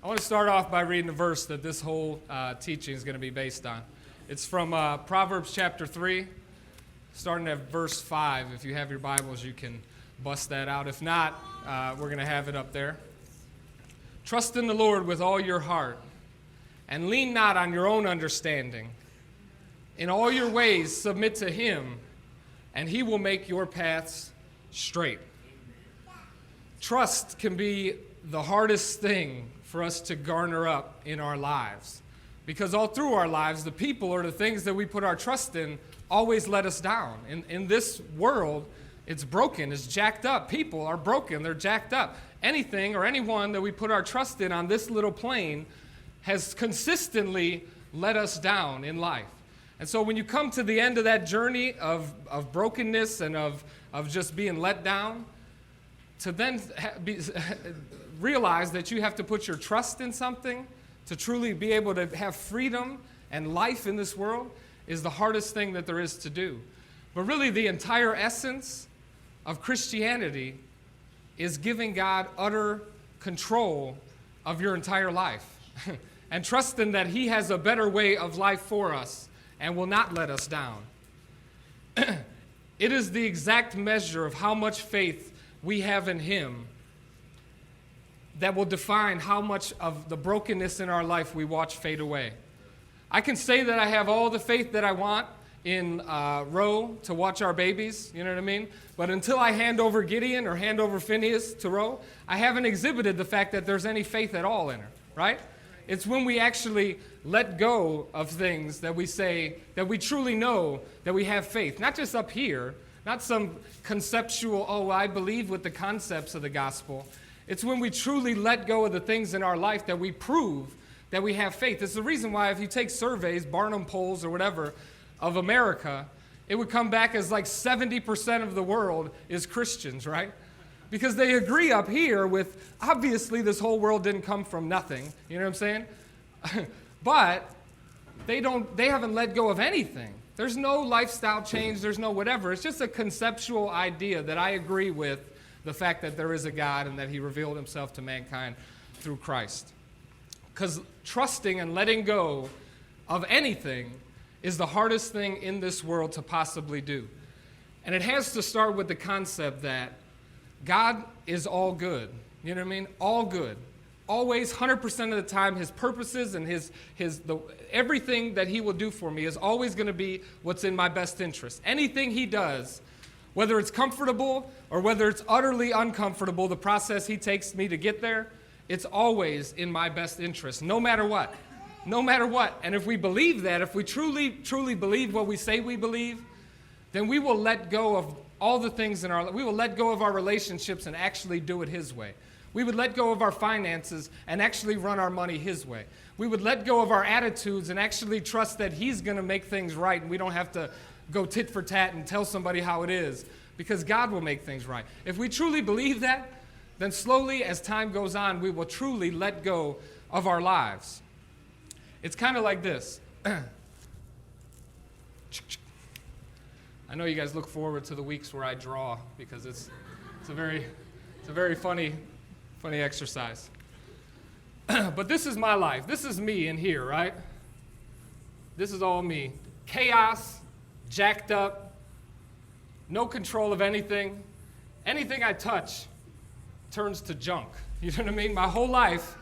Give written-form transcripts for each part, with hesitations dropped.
I want to start off by reading the verse that this whole teaching is going to be based on. It's from Proverbs chapter 3, starting at verse 5. If you have your Bibles, you can bust that out. If not, we're going to have it up there. Trust in the Lord with all your heart, and lean not on your own understanding. In all your ways submit to Him, and He will make your paths straight. Trust can be the hardest thing for us to garner up in our lives. Because all through our lives, the people or the things that we put our trust in always let us down. In this world, it's broken, it's jacked up. People are broken, they're jacked up. Anything or anyone that we put our trust in on this little plane has consistently let us down in life. And so when you come to the end of that journey of brokenness and of just being let down, to then realize that you have to put your trust in something to truly be able to have freedom and life in this world is the hardest thing that there is to do. But really the entire essence of Christianity is giving God utter control of your entire life and trusting that He has a better way of life for us and will not let us down. It is the exact measure of how much faith we have in Him that will define how much of the brokenness in our life we watch fade away. I can say that I have all the faith that I want in Roe to watch our babies, you know what I mean? But until I hand over Gideon or hand over Phineas to Roe, I haven't exhibited the fact that there's any faith at all in her, right? It's when we actually let go of things that we say that we truly know that we have faith. Not just up here, not some conceptual, I believe with the concepts of the gospel. It's when we truly let go of the things in our life that we prove that we have faith. It's the reason why if you take surveys, Barnum polls or whatever, of America, it would come back as like 70% of the world is Christians, right? Because they agree up here with, obviously this whole world didn't come from nothing, you know what I'm saying? But they haven't let go of anything. There's no lifestyle change, there's no whatever. It's just a conceptual idea that I agree with the fact that there is a God and that He revealed Himself to mankind through Christ. Because trusting and letting go of anything is the hardest thing in this world to possibly do. And it has to start with the concept that God is all good. You know what I mean? All good. Always, 100% of the time, His purposes and everything that He will do for me is always going to be what's in my best interest. Anything He does, whether it's comfortable or whether it's utterly uncomfortable, the process He takes me to get there, it's always in my best interest, no matter what. No matter what. And if we believe that, if we truly, truly believe what we say we believe, then we will let go of all the things in our life. We will let go of our relationships and actually do it His way. We would let go of our finances and actually run our money His way. We would let go of our attitudes and actually trust that He's going to make things right and we don't have to go tit for tat and tell somebody how it is because God will make things right. If we truly believe that, then slowly as time goes on, we will truly let go of our lives. It's kind of like this. I know you guys look forward to the weeks where I draw because it's a very funny exercise. But this is my life. This is me in here, right? This is all me. Chaos, jacked up, no control of anything. Anything I touch turns to junk. You know what I mean? My whole life,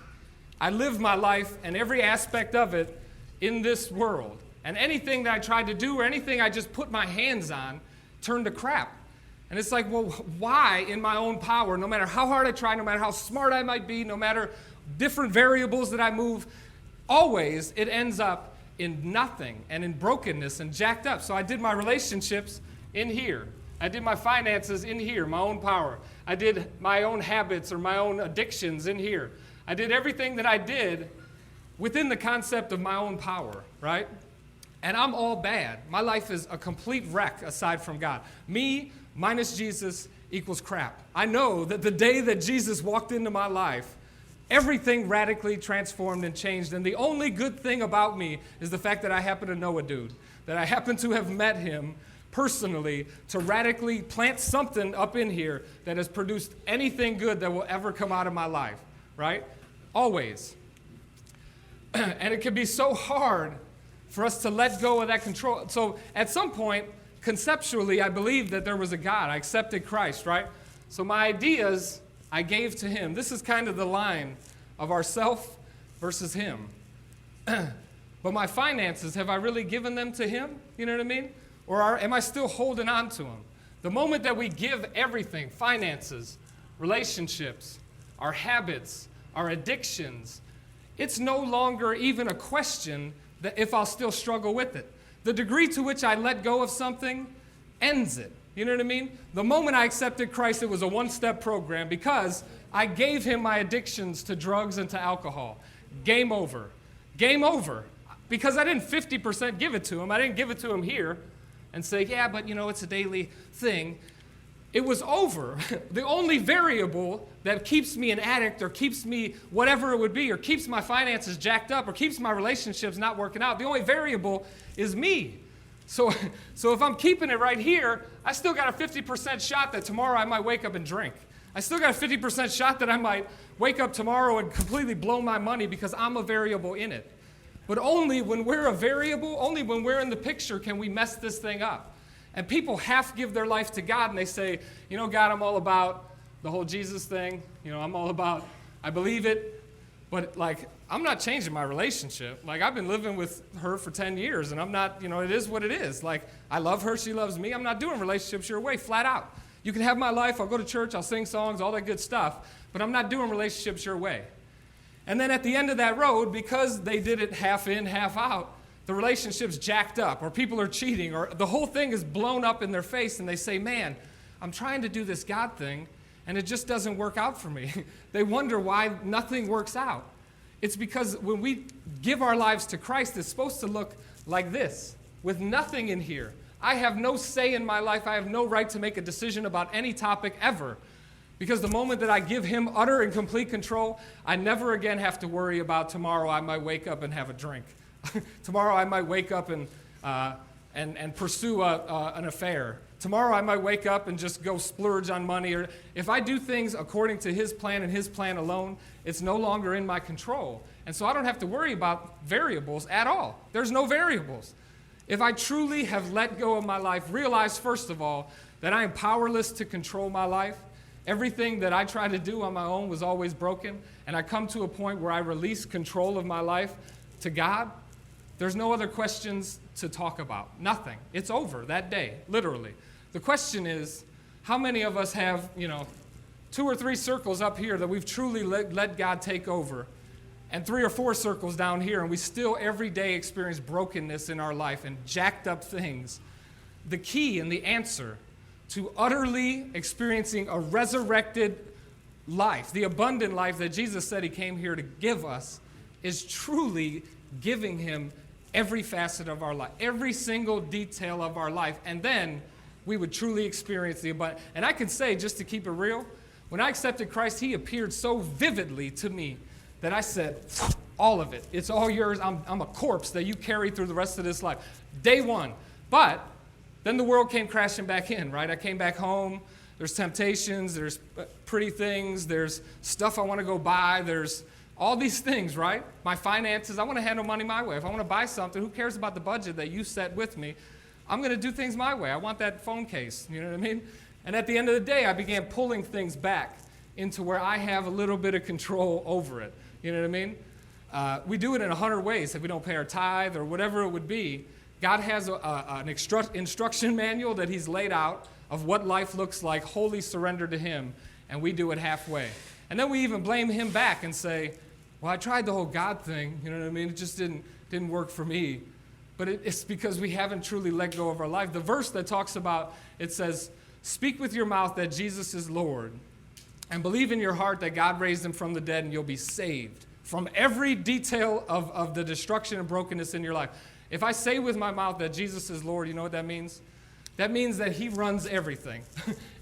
I live my life and every aspect of it in this world. And anything that I tried to do or anything I just put my hands on turned to crap. And it's like, well, why in my own power, no matter how hard I try, no matter how smart I might be, no matter different variables that I move, always it ends up in nothing and in brokenness and jacked up. So I did my relationships in here. I did my finances in here, my own power. I did my own habits or my own addictions in here. I did everything that I did within the concept of my own power, right? And I'm all bad. My life is a complete wreck aside from God. Me minus Jesus equals crap. I know that the day that Jesus walked into my life, everything radically transformed and changed. And the only good thing about me is the fact that I happen to know a dude, that I happen to have met him personally to radically plant something up in here that has produced anything good that will ever come out of my life, right? Always. And it can be so hard for us to let go of that control. So at some point, conceptually, I believed that there was a God. I accepted Christ, right? So my ideas, I gave to him. This is kind of the line of ourself versus him. But my finances, have I really given them to him? You know what I mean? Or am I still holding on to them? The moment that we give everything, finances, relationships, our habits, our addictions, it's no longer even a question that if I'll still struggle with it. The degree to which I let go of something ends it. You know what I mean? The moment I accepted Christ, it was a one-step program because I gave him my addictions to drugs and to alcohol. Game over. Game over. Because I didn't 50% give it to him. I didn't give it to him here and say, yeah, but it's a daily thing. It was over. The only variable that keeps me an addict or keeps me whatever it would be or keeps my finances jacked up or keeps my relationships not working out, the only variable is me. So if I'm keeping it right here, I still got a 50% shot that tomorrow I might wake up and drink. I still got a 50% shot that I might wake up tomorrow and completely blow my money because I'm a variable in it. But only when we're a variable, only when we're in the picture can we mess this thing up. And people half give their life to God and they say, God, I'm all about the whole Jesus thing. I'm all about, I believe it. But I'm not changing my relationship. I've been living with her for 10 years and I'm not, it is what it is. I love her, she loves me. I'm not doing relationships your way, flat out. You can have my life, I'll go to church, I'll sing songs, all that good stuff. But I'm not doing relationships your way. And then at the end of that road, because they did it half in, half out, the relationship's jacked up, or people are cheating, or the whole thing is blown up in their face, and they say, man, I'm trying to do this God thing, and it just doesn't work out for me. They wonder why nothing works out. It's because when we give our lives to Christ, it's supposed to look like this, with nothing in here. I have no say in my life. I have no right to make a decision about any topic ever. Because the moment that I give him utter and complete control, I never again have to worry about tomorrow I might wake up and have a drink. Tomorrow I might wake up and pursue an affair. Tomorrow I might wake up and just go splurge on money. Or if I do things according to his plan and his plan alone, it's no longer in my control. And so I don't have to worry about variables at all. There's no variables. If I truly have let go of my life, realize first of all that I am powerless to control my life. Everything that I tried to do on my own was always broken. And I come to a point where I release control of my life to God. There's no other questions to talk about. Nothing. It's over that day, literally. The question is, how many of us have, 2 or 3 circles up here that we've truly let God take over, and 3 or 4 circles down here, and we still every day experience brokenness in our life and jacked up things? The key and the answer to utterly experiencing a resurrected life, the abundant life that Jesus said he came here to give us, is truly giving him every facet of our life, every single detail of our life, and then we would truly experience the abundance. And I can say, just to keep it real, when I accepted Christ, he appeared so vividly to me that I said, all of it, it's all yours. I'm a corpse that you carry through the rest of this life. Day one. But then the world came crashing back in, right? I came back home. There's temptations. There's pretty things. There's stuff I want to go buy. There's all these things, right? My finances, I want to handle money my way. If I want to buy something, who cares about the budget that you set with me? I'm going to do things my way. I want that phone case, you know what I mean? And at the end of the day, I began pulling things back into where I have a little bit of control over it, you know what I mean? We do it in 100 ways. If we don't pay our tithe or whatever it would be, God has an instruction manual that he's laid out of what life looks like, wholly surrendered to him, and we do it halfway. And then we even blame him back and say, well, I tried the whole God thing, you know what I mean? It just didn't work for me. But it's because we haven't truly let go of our life. The verse that talks about, it says, speak with your mouth that Jesus is Lord, and believe in your heart that God raised him from the dead, and you'll be saved from every detail of the destruction and brokenness in your life. If I say with my mouth that Jesus is Lord, you know what that means? That means that he runs everything.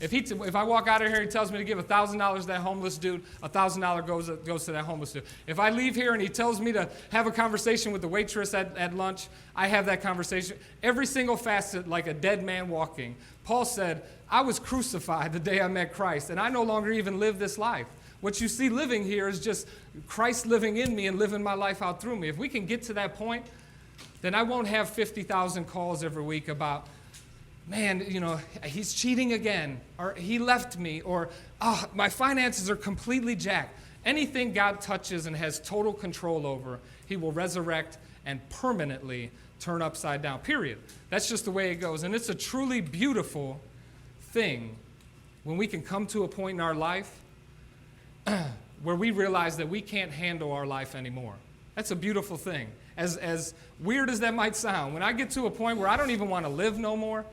If I walk out of here and he tells me to give $1,000 to that homeless dude, $1,000 goes to that homeless dude. If I leave here and he tells me to have a conversation with the waitress at lunch, I have that conversation. Every single facet, like a dead man walking. Paul said, I was crucified the day I met Christ, and I no longer even live this life. What you see living here is just Christ living in me and living my life out through me. If we can get to that point, then I won't have 50,000 calls every week about, man, he's cheating again, or he left me, or my finances are completely jacked. Anything God touches and has total control over, he will resurrect and permanently turn upside down, period. That's just the way it goes. And it's a truly beautiful thing when we can come to a point in our life where we realize that we can't handle our life anymore. That's a beautiful thing. As weird as that might sound, when I get to a point where I don't even want to live no more,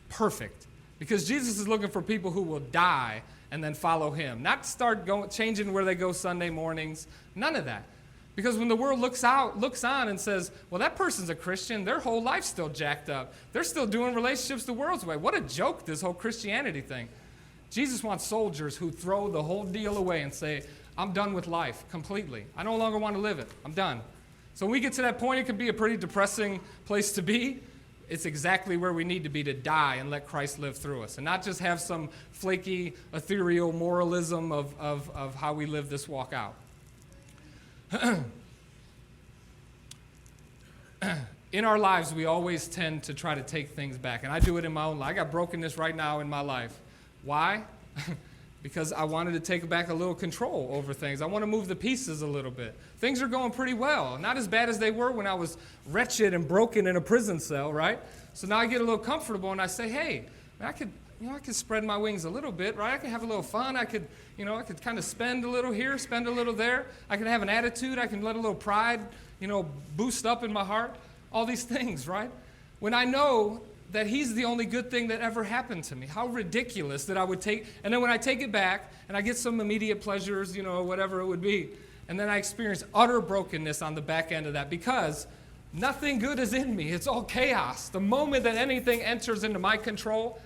perfect. Because Jesus is looking for people who will die and then follow him. Not start changing where they go Sunday mornings. None of that. Because when the world looks on and says, well, that person's a Christian, their whole life's still jacked up. They're still doing relationships the world's way. What a joke, this whole Christianity thing. Jesus wants soldiers who throw the whole deal away and say, I'm done with life completely. I no longer want to live it. I'm done. So when we get to that point, it can be a pretty depressing place to be. It's exactly where we need to be, to die and let Christ live through us, and not just have some flaky, ethereal moralism of how we live this walk out. In our lives, we always tend to try to take things back, and I do it in my own life. I got brokenness right now in my life. Why? Because I wanted to take back a little control over things. I want to move the pieces a little bit. Things are going pretty well. Not as bad as they were when I was wretched and broken in a prison cell, right? So now I get a little comfortable and I say, hey, I could spread my wings a little bit, right? I can have a little fun. I could kind of spend a little here, spend a little there. I can have an attitude. I can let a little pride, boost up in my heart. All these things, right? When I know that he's the only good thing that ever happened to me. How ridiculous that I would take, and then when I take it back, and I get some immediate pleasures, whatever it would be, and then I experience utter brokenness on the back end of that, because nothing good is in me. It's all chaos. The moment that anything enters into my control,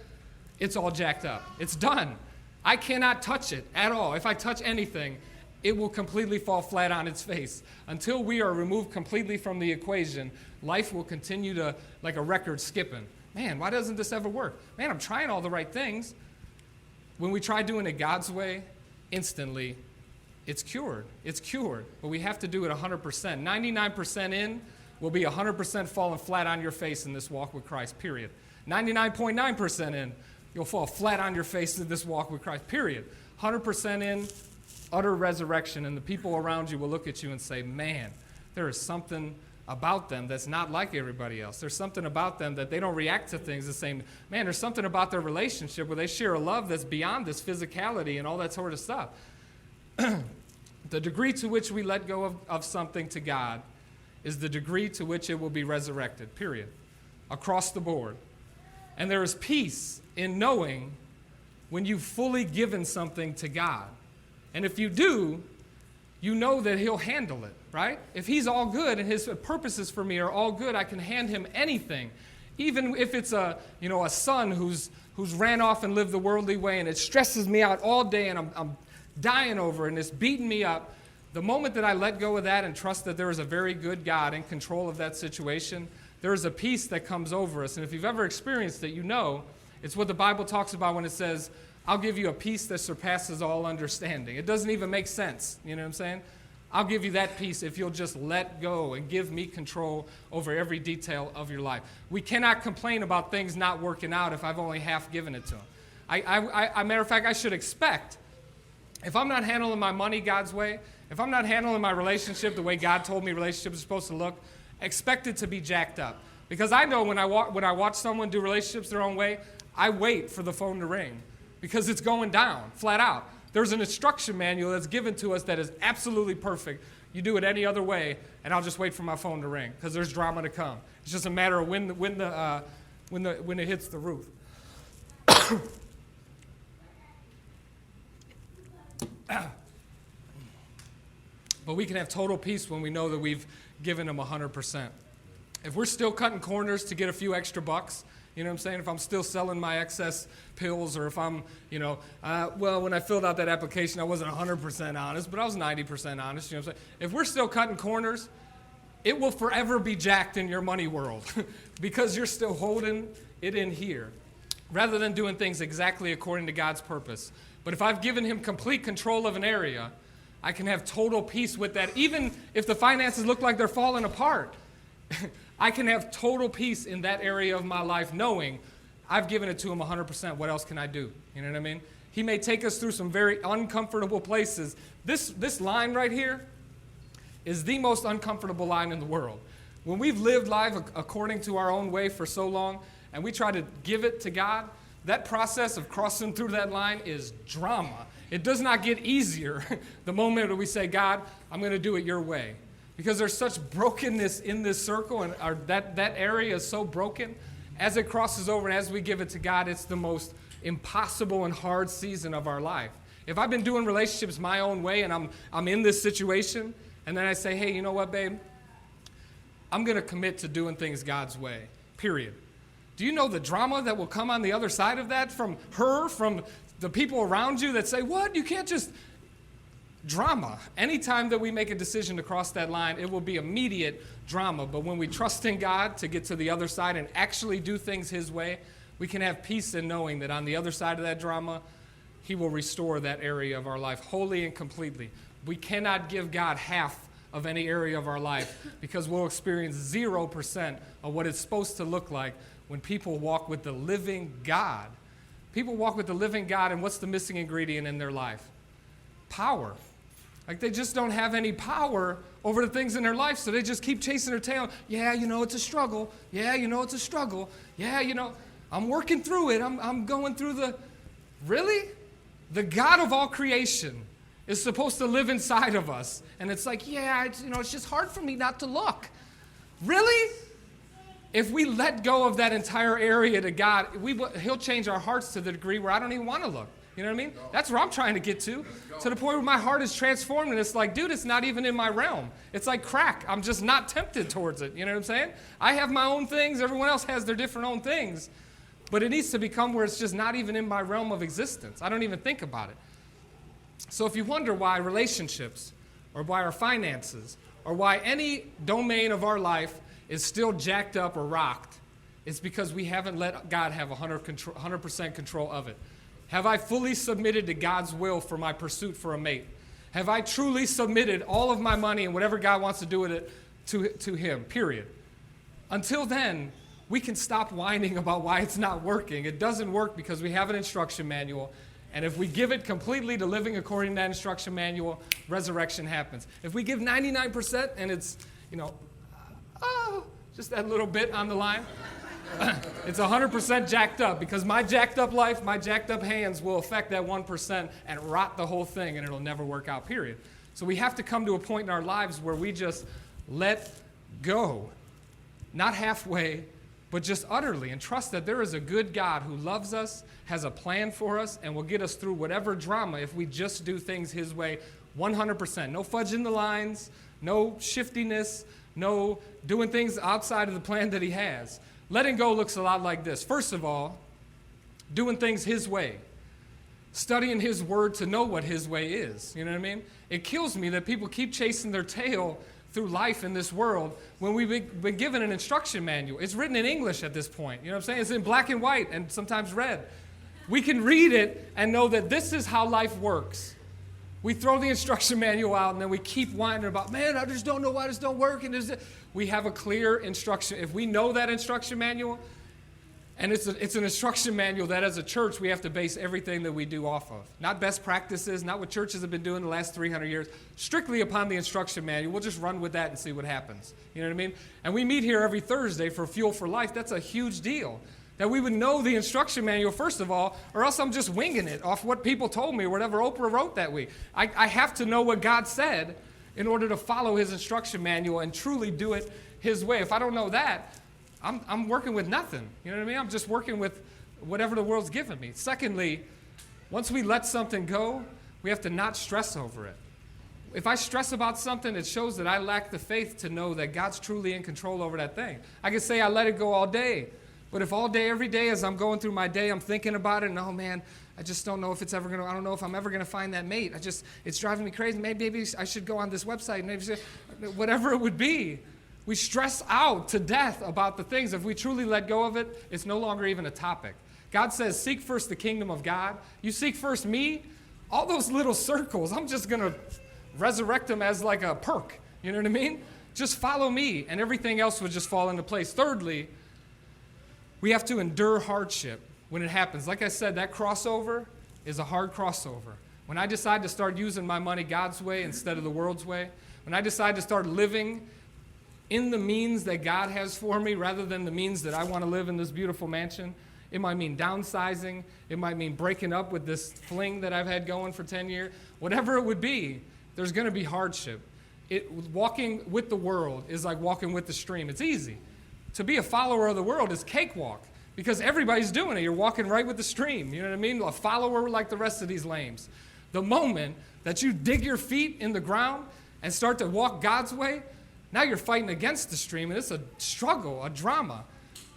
it's all jacked up. It's done. I cannot touch it at all. If I touch anything, it will completely fall flat on its face. Until we are removed completely from the equation, life will continue to, like a record skipping. Man, why doesn't this ever work? Man, I'm trying all the right things. When we try doing it God's way, instantly, it's cured. It's cured. But we have to do it 100%. 99% in will be 100% falling flat on your face in this walk with Christ, period. 99.9% in, you'll fall flat on your face in this walk with Christ, period. 100% in, utter resurrection, and the people around you will look at you and say, man, there is something about them that's not like everybody else. There's something about them that they don't react to things the same. Man, there's something about their relationship where they share a love that's beyond this physicality and all that sort of stuff. The degree to which we let go of something to God is the degree to which it will be resurrected, period, across the board. And there is peace in knowing when you've fully given something to God. And if you do, you know that he'll handle it, right? If he's all good and his purposes for me are all good, I can hand him anything. Even if it's a son who's ran off and lived the worldly way and it stresses me out all day and I'm dying over it and it's beating me up, the moment that I let go of that and trust that there is a very good God in control of that situation, there is a peace that comes over us. And if you've ever experienced it, it's what the Bible talks about when it says, I'll give you a peace that surpasses all understanding. It doesn't even make sense. You know what I'm saying? I'll give you that peace if you'll just let go and give me control over every detail of your life. We cannot complain about things not working out if I've only half given it to him. Matter of fact, I should expect, if I'm not handling my money God's way, if I'm not handling my relationship the way God told me relationships are supposed to look, expect it to be jacked up. Because I know when I watch someone do relationships their own way, I wait for the phone to ring. Because it's going down, flat out. There's an instruction manual that's given to us that is absolutely perfect. You do it any other way, and I'll just wait for my phone to ring because there's drama to come. It's just a matter of when it hits the roof. But we can have total peace when we know that we've given him 100%. If we're still cutting corners to get a few extra bucks, you know what I'm saying? If I'm still selling my excess pills, or if I'm, when I filled out that application, I wasn't 100% honest, but I was 90% honest. You know what I'm saying? If we're still cutting corners, it will forever be jacked in your money world because you're still holding it in here. Rather than doing things exactly according to God's purpose, But if I've given him complete control of an area, I can have total peace with that. Even if the finances look like they're falling apart, I can have total peace in that area of my life knowing I've given it to him 100%. What else can I do? You know what I mean? He may take us through some very uncomfortable places. This line right here is the most uncomfortable line in the world. When we've lived life according to our own way for so long and we try to give it to God, that process of crossing through that line is drama. It does not get easier the moment that we say, God, I'm going to do it your way. Because there's such brokenness in this circle, and that area is so broken. As it crosses over and as we give it to God, it's the most impossible and hard season of our life. If I've been doing relationships my own way and I'm in this situation, and then I say, hey, you know what, babe? I'm going to commit to doing things God's way, period. Do you know the drama that will come on the other side of that from her, from the people around you that say, what? You can't just... Drama. Anytime that we make a decision to cross that line, it will be immediate drama. But when we trust in God to get to the other side and actually do things his way, we can have peace in knowing that on the other side of that drama, he will restore that area of our life wholly and completely. We cannot give God half of any area of our life because we'll experience 0% of what it's supposed to look like when people walk with the living God. People walk with the living God, and what's the missing ingredient in their life? Power. Like they just don't have any power over the things in their life, so they just keep chasing their tail. Yeah, you know, it's a struggle. Yeah, you know, it's a struggle. Yeah, you know, I'm working through it. I'm going through the... Really? The God of all creation is supposed to live inside of us. And it's like, yeah, it's just hard for me not to look. Really? If we let go of that entire area to God, he'll change our hearts to the degree where I don't even want to look. You know what I mean? That's where I'm trying to get to the point where my heart is transformed, and it's like, dude, it's not even in my realm. It's like crack. I'm just not tempted towards it. You know what I'm saying? I have my own things. Everyone else has their different own things. But it needs to become where it's just not even in my realm of existence. I don't even think about it. So if you wonder why relationships or why our finances or why any domain of our life is still jacked up or rocked, it's because we haven't let God have 100% control of it. Have I fully submitted to God's will for my pursuit for a mate? Have I truly submitted all of my money and whatever God wants to do with it to him, period? Until then, we can stop whining about why it's not working. It doesn't work because we have an instruction manual, and if we give it completely to living according to that instruction manual, resurrection happens. If we give 99% and it's, just that little bit on the line, it's 100% jacked up, because my jacked up life, my jacked up hands will affect that 1% and rot the whole thing, and it'll never work out, period. So we have to come to a point in our lives where we just let go, not halfway, but just utterly, and trust that there is a good God who loves us, has a plan for us, and will get us through whatever drama if we just do things his way 100%. No fudging the lines, no shiftiness, no doing things outside of the plan that he has. Letting go looks a lot like this. First of all, doing things his way. Studying his word to know what his way is. You know what I mean? It kills me that people keep chasing their tail through life in this world when we've been given an instruction manual. It's written in English at this point. You know what I'm saying? It's in black and white and sometimes red. We can read it and know that this is how life works. We throw the instruction manual out and then we keep whining about, man, I just don't know why this don't work. And we have a clear instruction. If we know that instruction manual, and it's an instruction manual that as a church we have to base everything that we do off of. Not best practices, not what churches have been doing the last 300 years, strictly upon the instruction manual. We'll just run with that and see what happens. You know what I mean? And we meet here every Thursday for Fuel for Life. That's a huge deal. That we would know the instruction manual, first of all, or else I'm just winging it off what people told me or whatever Oprah wrote that week. I have to know what God said in order to follow his instruction manual and truly do it his way. If I don't know that, I'm working with nothing. You know what I mean? I'm just working with whatever the world's given me. Secondly, once we let something go, we have to not stress over it. If I stress about something, it shows that I lack the faith to know that God's truly in control over that thing. I can say I let it go all day, but if all day, every day, as I'm going through my day, I'm thinking about it, and oh man, I just don't know if it's ever going to, I don't know if I'm ever going to find that mate. It's driving me crazy. Maybe I should go on this website, maybe whatever it would be. We stress out to death about the things. If we truly let go of it, it's no longer even a topic. God says, seek first the kingdom of God. You seek first me, all those little circles, I'm just going to resurrect them as like a perk. You know what I mean? Just follow me, and everything else would just fall into place. Thirdly, we have to endure hardship when it happens. Like I said, that crossover is a hard crossover. When I decide to start using my money God's way instead of the world's way, when I decide to start living in the means that God has for me rather than the means that I want to live in this beautiful mansion, it might mean downsizing. It might mean breaking up with this fling that I've had going for 10 years. Whatever it would be, there's going to be hardship. Walking with the world is like walking with the stream. It's easy. To be a follower of the world is cakewalk because everybody's doing it. You're walking right with the stream. You know what I mean? A follower like the rest of these lames. The moment that you dig your feet in the ground and start to walk God's way, now you're fighting against the stream, and it's a struggle, a drama.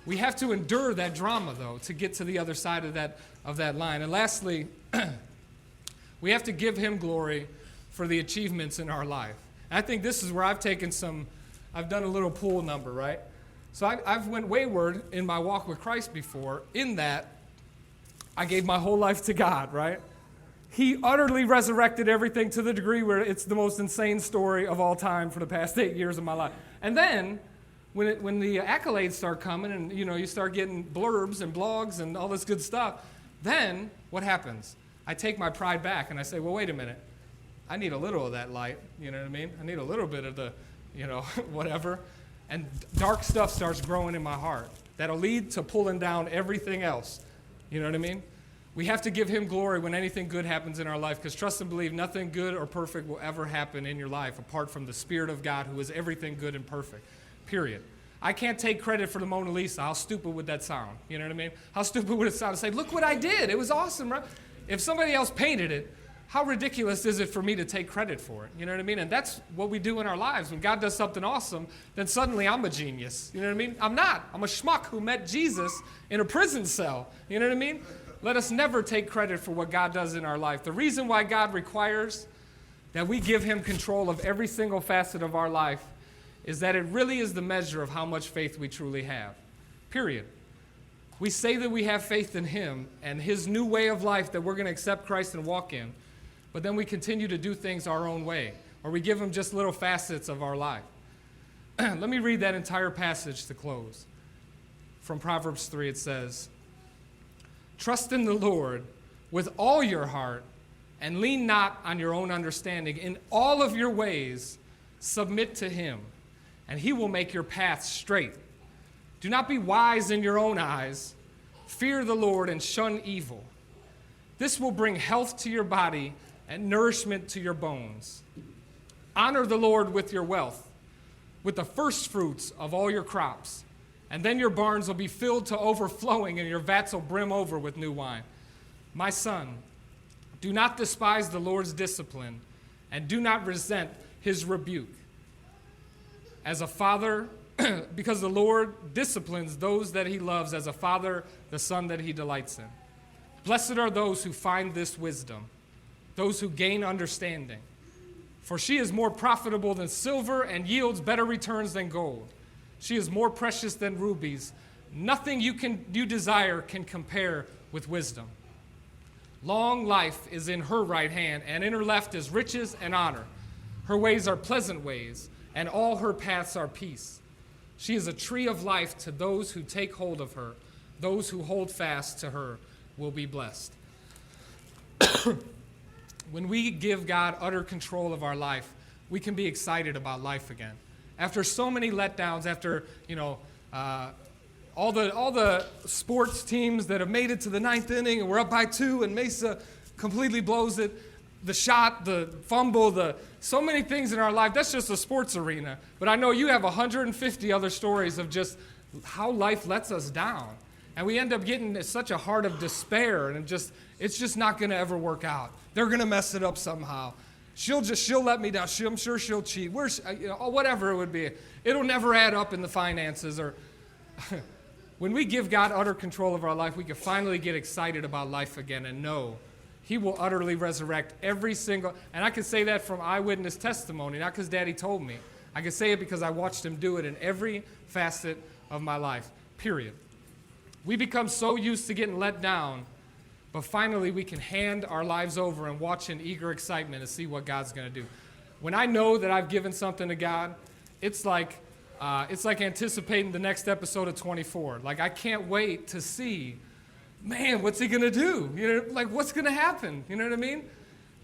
We have to endure that drama, though, to get to the other side of that line. And lastly, we have to give him glory for the achievements in our life. And I think this is where I've done a little pool number, right? So I've went wayward in my walk with Christ before, in that I gave my whole life to God, right? He utterly resurrected everything to the degree where it's the most insane story of all time for the past 8 years of my life. And then, when the accolades start coming and, you start getting blurbs and blogs and all this good stuff, then what happens? I take my pride back and I say, well, wait a minute. I need a little of that light, you know what I mean? I need a little bit of the, whatever. And dark stuff starts growing in my heart. That'll lead to pulling down everything else. You know what I mean? We have to give him glory when anything good happens in our life, because trust and believe nothing good or perfect will ever happen in your life apart from the Spirit of God, who is everything good and perfect, period. I can't take credit for the Mona Lisa. How stupid would that sound? You know what I mean? How stupid would it sound to say, look what I did. It was awesome, right? If somebody else painted it, how ridiculous is it for me to take credit for it? You know what I mean? And that's what we do in our lives. When God does something awesome, then suddenly I'm a genius. You know what I mean? I'm not. I'm a schmuck who met Jesus in a prison cell. You know what I mean? Let us never take credit for what God does in our life. The reason why God requires that we give him control of every single facet of our life is that it really is the measure of how much faith we truly have. Period. We say that we have faith in him and his new way of life that we're going to accept Christ and walk in, but then we continue to do things our own way, or we give him just little facets of our life. Let me read that entire passage to close. From Proverbs 3, it says, trust in the Lord with all your heart and lean not on your own understanding. In all of your ways, submit to him, and he will make your paths straight. Do not be wise in your own eyes. Fear the Lord and shun evil. This will bring health to your body and nourishment to your bones. Honor the Lord with your wealth, with the first fruits of all your crops. And then your barns will be filled to overflowing, and your vats will brim over with new wine. My son, do not despise the Lord's discipline, and do not resent his rebuke. As a father, because the Lord disciplines those that he loves, as a father, the son that he delights in. Blessed are those who find this wisdom, those who gain understanding. For she is more profitable than silver and yields better returns than gold. She is more precious than rubies. Nothing you desire can compare with wisdom. Long life is in her right hand, and in her left is riches and honor. Her ways are pleasant ways, and all her paths are peace. She is a tree of life to those who take hold of her. Those who hold fast to her will be blessed. When we give God utter control of our life, we can be excited about life again. After so many letdowns, after, all the sports teams that have made it to the ninth inning and we're up by 2 and Mesa completely blows it, the shot, the fumble, so many things in our life, that's just a sports arena. But I know you have 150 other stories of just how life lets us down. And we end up getting such a heart of despair, and it's just not going to ever work out. They're going to mess it up somehow. She'll let me down. I'm sure she'll cheat. Whatever it would be. It'll never add up in the finances. Or when we give God utter control of our life, we can finally get excited about life again and know he will utterly resurrect every single, and I can say that from eyewitness testimony, not because Daddy told me. I can say it because I watched him do it in every facet of my life, period. We become so used to getting let down, but finally we can hand our lives over and watch in eager excitement to see what God's going to do. When I know that I've given something to God, it's like anticipating the next episode of 24. Like, I can't wait to see, man, what's he going to do? Like, what's going to happen? You know what I mean?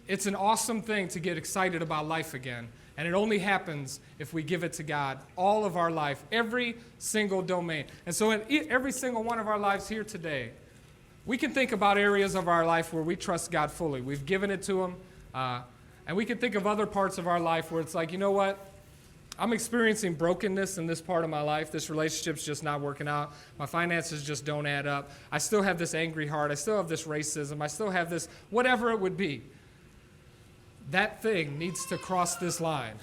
It's an awesome thing to get excited about life again. And it only happens if we give it to God all of our life, every single domain. And so in every single one of our lives here today, we can think about areas of our life where we trust God fully. We've given it to him. And we can think of other parts of our life where it's like, you know what? I'm experiencing brokenness in this part of my life. This relationship's just not working out. My finances just don't add up. I still have this angry heart. I still have this racism. I still have this, whatever it would be. That thing needs to cross this line.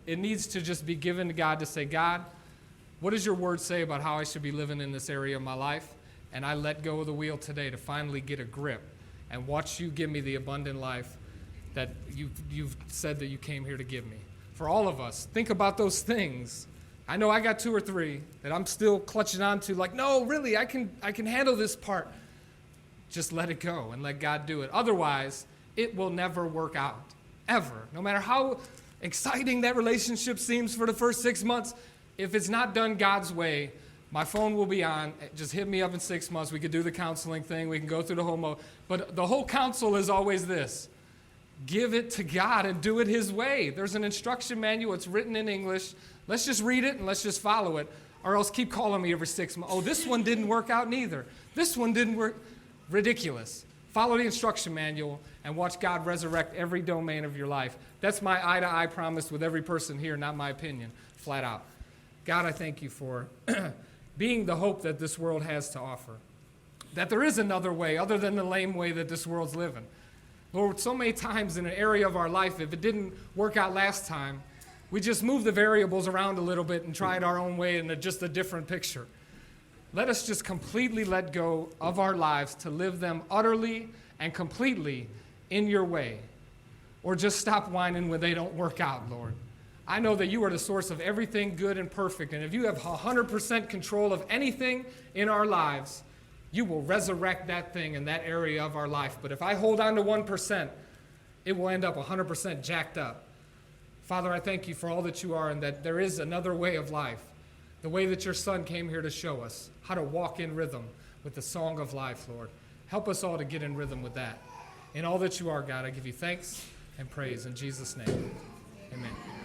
It needs to just be given to God to say, God, what does your word say about how I should be living in this area of my life? And I let go of the wheel today to finally get a grip and watch you give me the abundant life that you've said that you came here to give me. For all of us, think about those things. I know I got 2 or 3 that I'm still clutching on to, like, no, really, I can handle this part. Just let it go and let God do it. Otherwise, it will never work out. Ever. No matter how exciting that relationship seems for the first 6 months, if it's not done God's way, my phone will be on. Just hit me up in 6 months. We could do the counseling thing. We can go through the whole But the whole counsel is always this. Give it to God and do it his way. There's an instruction manual. It's written in English. Let's just read it and let's just follow it. Or else keep calling me every 6 months. Oh, this one didn't work out neither. This one didn't work. Ridiculous. Follow the instruction manual and watch God resurrect every domain of your life. That's my eye-to-eye promise with every person here, not my opinion, flat out. God, I thank you for being the hope that this world has to offer. That there is another way other than the lame way that this world's living. Lord, so many times in an area of our life, if it didn't work out last time, we just move the variables around a little bit and try it our own way in just a different picture. Let us just completely let go of our lives to live them utterly and completely in your way. Or just stop whining when they don't work out, Lord. I know that you are the source of everything good and perfect, and if you have 100% control of anything in our lives, you will resurrect that thing in that area of our life. But if I hold on to 1%, it will end up 100% jacked up. Father, I thank you for all that you are and that there is another way of life. The way that your son came here to show us how to walk in rhythm with the song of life, Lord. Help us all to get in rhythm with that. In all that you are, God, I give you thanks and praise in Jesus' name. Amen.